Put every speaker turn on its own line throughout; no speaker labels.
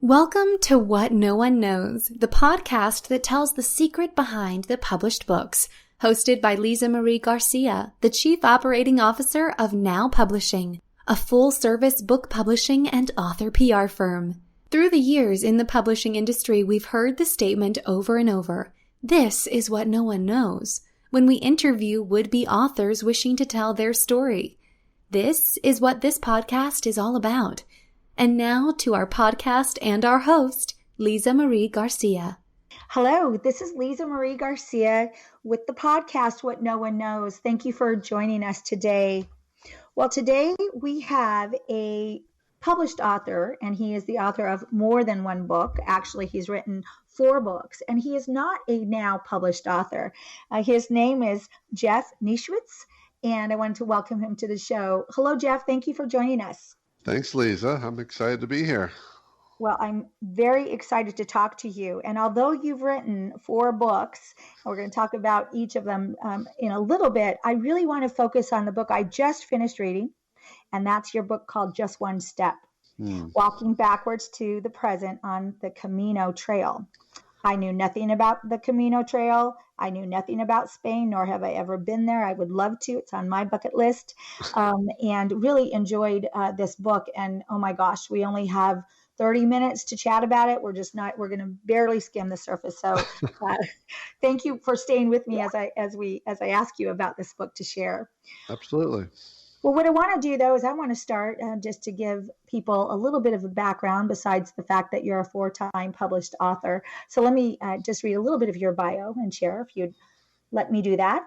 Welcome to What No One Knows, the podcast that tells the secret behind the published books, hosted by Lisa Marie Garcia, the Chief Operating Officer of Now Publishing, a full-service book publishing and author PR firm. Through the years in the publishing industry, we've heard the statement over and over, "This is what no one knows," when we interview would-be authors wishing to tell their story. This is what this podcast is all about. And now to our podcast and our host, Lisa Marie Garcia.
Hello, this is Lisa Marie Garcia with the podcast, What No One Knows. Thank you for joining us today. Well, today we have a published author, and he is the author of more than one book. Actually, he's written 4 books, and he is not a now published author. His name is Jeff NISCHWITZ, and I wanted to welcome him to the show. Hello, Jeff. Thank you for joining us.
Thanks, Lisa. I'm excited to be here.
Well, I'm very excited to talk to you. And although you've written 4 books, and we're going to talk about each of them in a little bit, I really want to focus on the book I just finished reading. And that's your book called Just One Step, Walking Backwards to the Present on the Camino Trail. I knew nothing about the Camino Trail. I knew nothing about Spain, nor have I ever been there. I would love to. It's on my bucket list. And really enjoyed this book. And oh my gosh, we only have 30 minutes to chat about it. We're going to barely skim the surface. So thank you for staying with me as I ask you about this book to share.
Absolutely.
Well, what I want to do, though, is I want to start just to give people a little bit of a background besides the fact that you're a 4-time published author. So let me just read a little bit of your bio and share if you'd let me do that.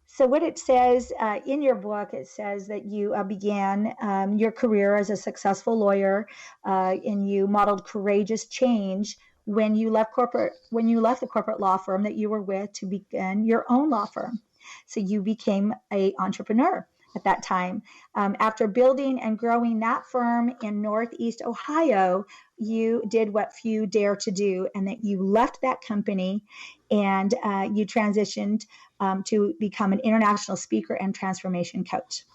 So what it says in your book, it says that you began your career as a successful lawyer and you modeled courageous change when you left the corporate law firm that you were with to begin your own law firm. So you became an entrepreneur at that time. After building and growing that firm in Northeast Ohio, you did what few dare to do, and that you left that company and you transitioned to become an international speaker and transformation coach.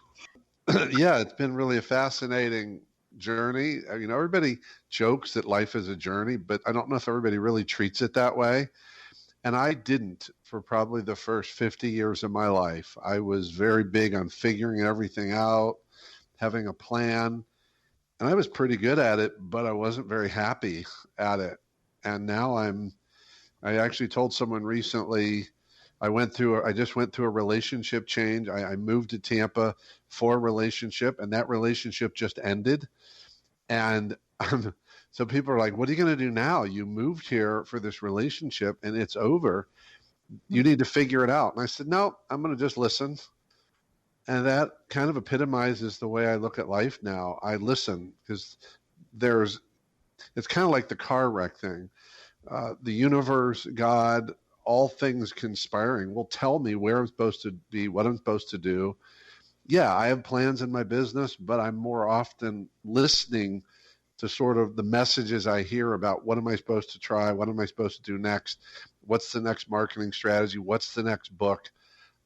Yeah, it's been really a fascinating journey. You know, everybody jokes that life is a journey, but I don't know if everybody really treats it that way. And I didn't for probably the first 50 years of my life. I was very big on figuring everything out, having a plan, and I was pretty good at it, but I wasn't very happy at it. And now I actually told someone recently, I just went through a relationship change. I moved to Tampa for a relationship, and that relationship just ended. And so people are like, what are you going to do now? You moved here for this relationship and it's over. You need to figure it out. And I said, no, I'm going to just listen. And that kind of epitomizes the way I look at life now. I listen because it's kind of like the car wreck thing. The universe, God, all things conspiring will tell me where I'm supposed to be, what I'm supposed to do. Yeah, I have plans in my business, but I'm more often listening to sort of the messages I hear about what am I supposed to try? What am I supposed to do next? What's the next marketing strategy? What's the next book?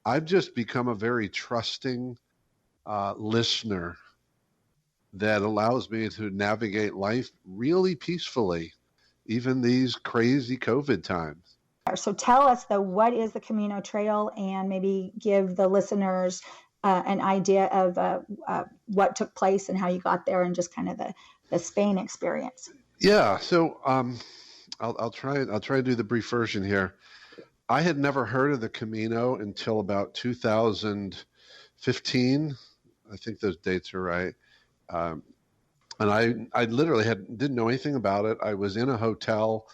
I've just become a very trusting listener that allows me to navigate life really peacefully, even these crazy COVID times.
So tell us, though, what is the Camino Trail, and maybe give the listeners an idea of what took place and how you got there and just kind of the Spain experience.
Yeah. So I'll try to do the brief version here. I had never heard of the Camino until about 2015. I think those dates are right. And I literally didn't know anything about it. I was in a hotel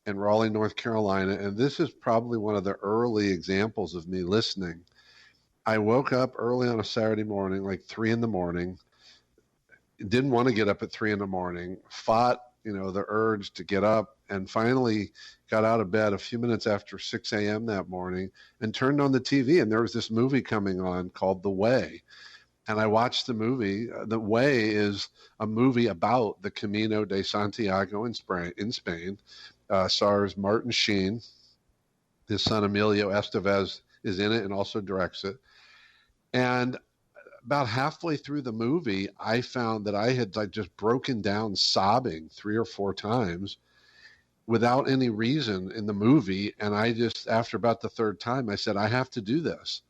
in Raleigh, North Carolina, and this is probably one of the early examples of me listening. I woke up early on a Saturday morning, like 3 a.m. Didn't want to get up at 3 a.m, fought, the urge to get up, and finally got out of bed a few minutes after 6 a.m. that morning and turned on the TV, and there was this movie coming on called The Way. And I watched the movie. The Way is a movie about the Camino de Santiago in Spain. Stars Martin Sheen. His son Emilio Estevez is in it and also directs it. And about halfway through the movie, I found that I had like just broken down sobbing 3 or 4 times without any reason in the movie. And I just, after about the 3rd time, I said, I have to do this.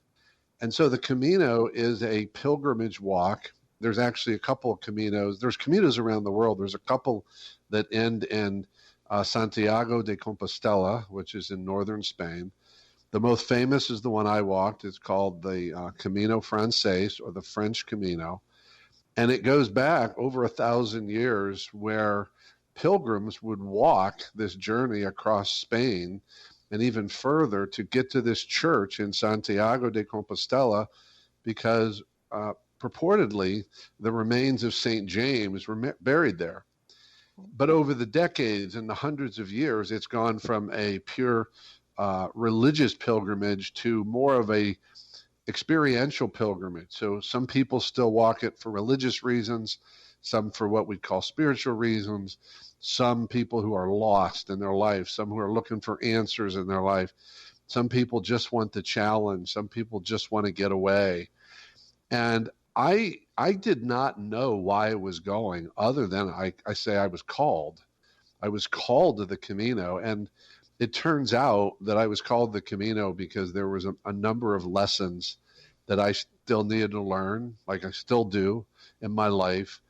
And so the Camino is a pilgrimage walk. There's actually a couple of Caminos. There's Caminos around the world. There's a couple that end in Santiago de Compostela, which is in northern Spain. The most famous is the one I walked. It's called the Camino Frances, or the French Camino. And it goes back over 1,000 years, where pilgrims would walk this journey across Spain and even further to get to this church in Santiago de Compostela, because purportedly the remains of St. James were buried there. But over the decades and the hundreds of years, it's gone from a pure religious pilgrimage to more of a experiential pilgrimage. So some people still walk it for religious reasons, some for what we call spiritual reasons, some people who are lost in their life, some who are looking for answers in their life. Some people just want the challenge. Some people just want to get away. And I did not know why I was going, other than I say I was called. I was called to the Camino. And it turns out that I was called the Camino because there was a number of lessons that I still needed to learn, like I still do in my life.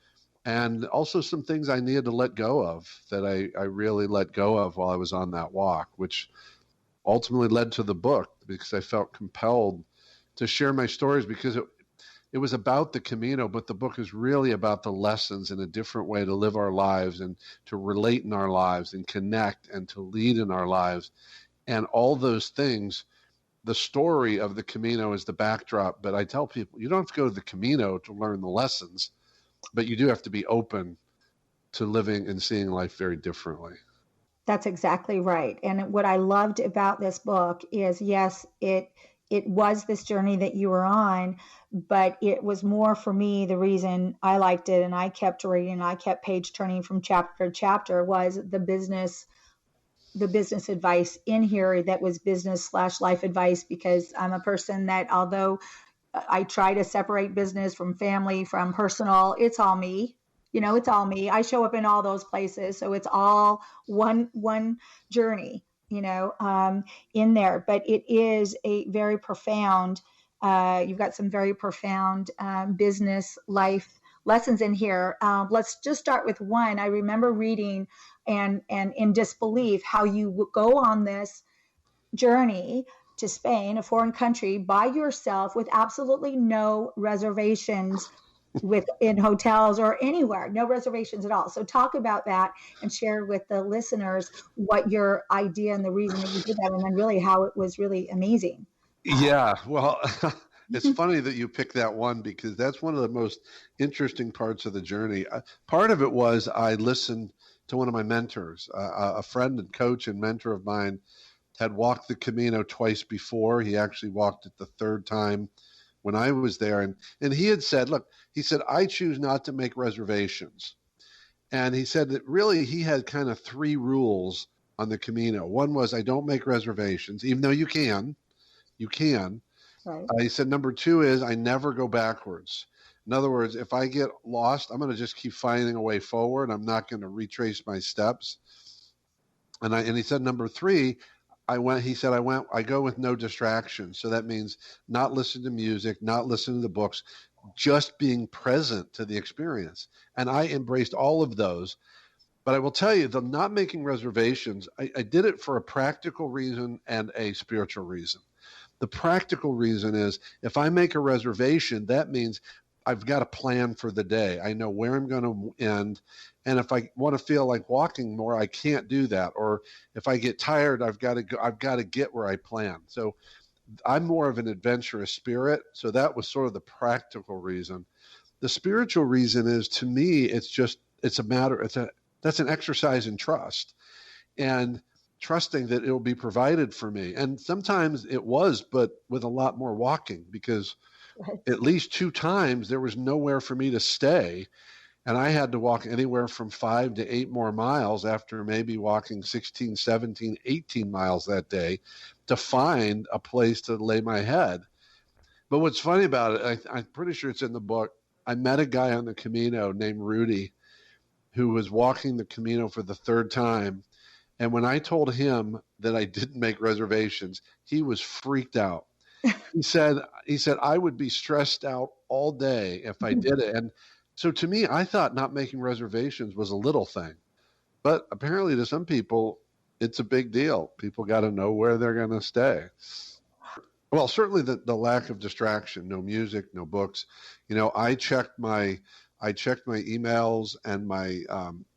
And also some things I needed to let go of, that I really let go of while I was on that walk, which ultimately led to the book, because I felt compelled to share my stories, because it was about the Camino, but the book is really about the lessons in a different way to live our lives and to relate in our lives and connect and to lead in our lives. And all those things, the story of the Camino is the backdrop. But I tell people, you don't have to go to the Camino to learn the lessons, but you do have to be open to living and seeing life very differently.
That's exactly right. And what I loved about this book is, yes, it was this journey that you were on, but it was more, for me, the reason I liked it and I kept reading, I kept page turning from chapter to chapter, was the business advice in here that was business/life advice, because I'm a person that, although I try to separate business from family, from personal, it's all me. It's all me. I show up in all those places. So it's all one journey, in there. But it is a very profound, you've got some very profound business life lessons in here. Let's just start with one. I remember reading and in disbelief how you go on this journey to Spain, a foreign country, by yourself with absolutely no reservations in hotels or anywhere, no reservations at all. So talk about that and share with the listeners what your idea and the reason that you did that, and then really how it was really amazing.
Yeah, well, it's funny that you picked that one, because that's one of the most interesting parts of the journey. Part of it was I listened to one of my mentors, a friend and coach and mentor of mine, had walked the Camino twice before. He actually walked it the 3rd time when I was there. And he had said, look, he said, I choose not to make reservations. And he said that really he had kind of 3 rules on the Camino. One was, I don't make reservations, even though you can. Right. He said, number 2 is, I never go backwards. In other words, if I get lost, I'm going to just keep finding a way forward. I'm not going to retrace my steps. And he said, number 3, I go with no distractions. So that means not listening to music, not listening to books, just being present to the experience. And I embraced all of those. But I will tell you, the not making reservations, I did it for a practical reason and a spiritual reason. The practical reason is, if I make a reservation, that means I've got a plan for the day. I know where I'm going to end. And if I want to feel like walking more, I can't do that. Or if I get tired, I've got to get where I plan. So I'm more of an adventurous spirit. So that was sort of the practical reason. The spiritual reason is, to me, that's an exercise in trust, and trusting that it will be provided for me. And sometimes it was, but with a lot more walking, because at least 2 times there was nowhere for me to stay. And I had to walk anywhere from 5 to 8 more miles after maybe walking 16, 17, 18 miles that day to find a place to lay my head. But what's funny about it, I'm pretty sure it's in the book. I met a guy on the Camino named Rudy who was walking the Camino for the third time. And when I told him that I didn't make reservations, he was freaked out. He said, I would be stressed out all day if I did it. And so to me, I thought not making reservations was a little thing. But apparently to some people, it's a big deal. People got to know where they're going to stay. Well, certainly the lack of distraction, no music, no books. I checked my emails and my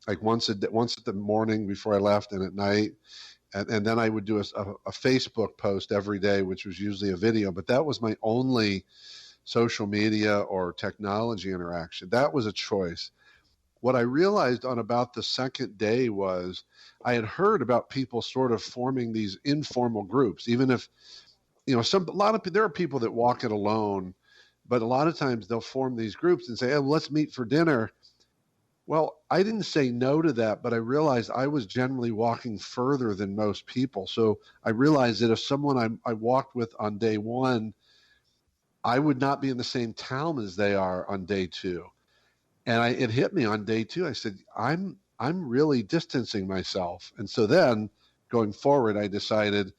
like once at the morning before I left and at night. And then I would do a Facebook post every day, which was usually a video, but that was my only social media or technology interaction. That was a choice. What I realized on about the second day was I had heard about people sort of forming these informal groups, even if, there are people that walk it alone, but a lot of times they'll form these groups and say, well, let's meet for dinner. Well, I didn't say no to that, but I realized I was generally walking further than most people. So I realized that if someone I walked with on day one, I would not be in the same town as they are on day two. And it hit me on day two. I said, I'm really distancing myself. And so then going forward, I decided,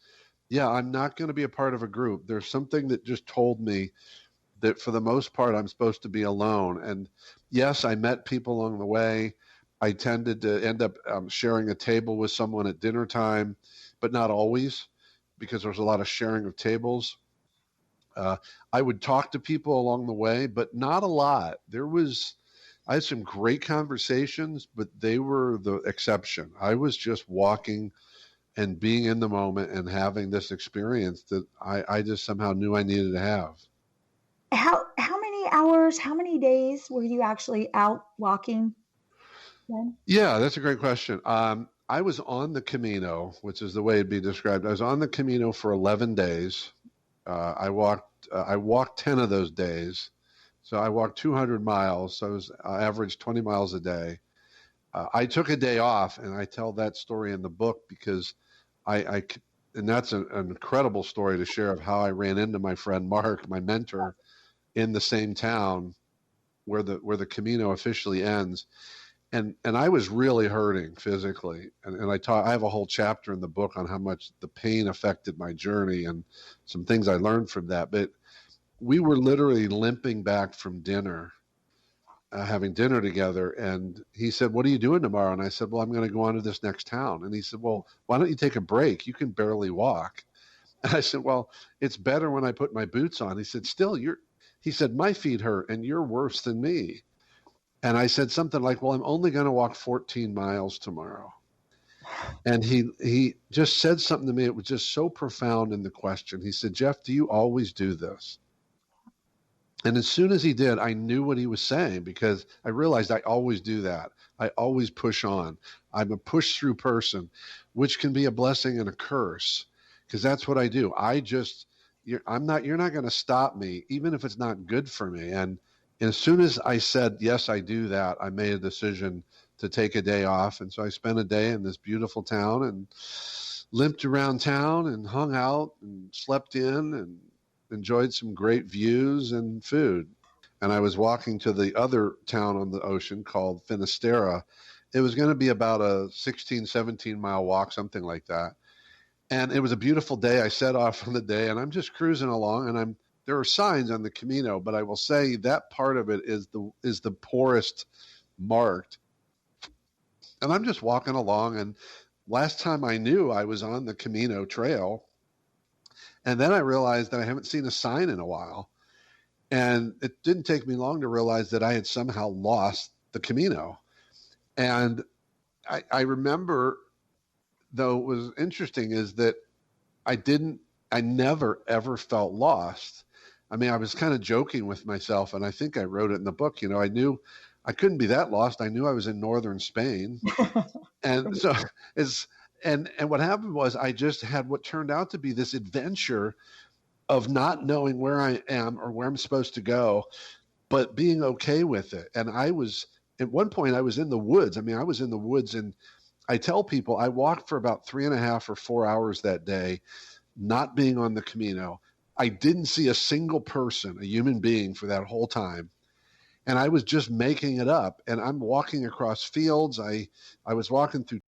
I'm not going to be a part of a group. There's something that just told me that for the most part, I'm supposed to be alone. And yes, I met people along the way. I tended to end up sharing a table with someone at dinner time, but not always, because there was a lot of sharing of tables. I would talk to people along the way, but not a lot. I had some great conversations, but they were the exception. I was just walking and being in the moment and having this experience that I just somehow knew I needed to have.
How many hours, how many days were you actually out walking then?
Yeah, that's a great question. I was on the Camino, which is the way it'd be described. I was on the Camino for 11 days. I walked 10 of those days. So I walked 200 miles. So I averaged 20 miles a day. I took a day off, and I tell that story in the book because and that's an incredible story to share of how I ran into my friend Mark, my mentor, in the same town where the Camino officially ends. And I was really hurting physically. And I have a whole chapter in the book on how much the pain affected my journey and some things I learned from that. But we were literally limping back from dinner, having dinner together. And he said, what are you doing tomorrow? And I said, well, I'm going to go on to this next town. And he said, well, why don't you take a break? You can barely walk. And I said, well, it's better when I put my boots on. He said, he said, my feet hurt and you're worse than me. And I said something like, well, I'm only going to walk 14 miles tomorrow. And he just said something to me. It was just so profound in the question. He said, Jeff, do you always do this? And as soon as he did, I knew what he was saying because I realized I always do that. I always push on. I'm a push through person, which can be a blessing and a curse because that's what I do. You're not going to stop me, even if it's not good for me. And as soon as I said, yes, I do that, I made a decision to take a day off. And so I spent a day in this beautiful town and limped around town and hung out and slept in and enjoyed some great views and food. And I was walking to the other town on the ocean called Finisterre. It was going to be about a 16, 17 mile walk, something like that. And it was a beautiful day. I set off on the day and I'm just cruising along and there are signs on the Camino, but I will say that part of it is the poorest marked. And I'm just walking along, and last time I knew I was on the Camino Trail. And then I realized that I haven't seen a sign in a while. And it didn't take me long to realize that I had somehow lost the Camino. And I remember, though, what was interesting is that I never, ever felt lost. I mean, I was kind of joking with myself, and I think I wrote it in the book. I knew I couldn't be that lost. I knew I was in northern Spain. And so and what happened was I just had what turned out to be this adventure of not knowing where I am or where I'm supposed to go, but being okay with it. And at one point I was in the woods. I mean, I was in the woods, and I tell people I walked for about 3.5 or 4 hours that day, not being on the Camino. I didn't see a single person, a human being, for that whole time. And I was just making it up. And I'm walking across fields. I was walking through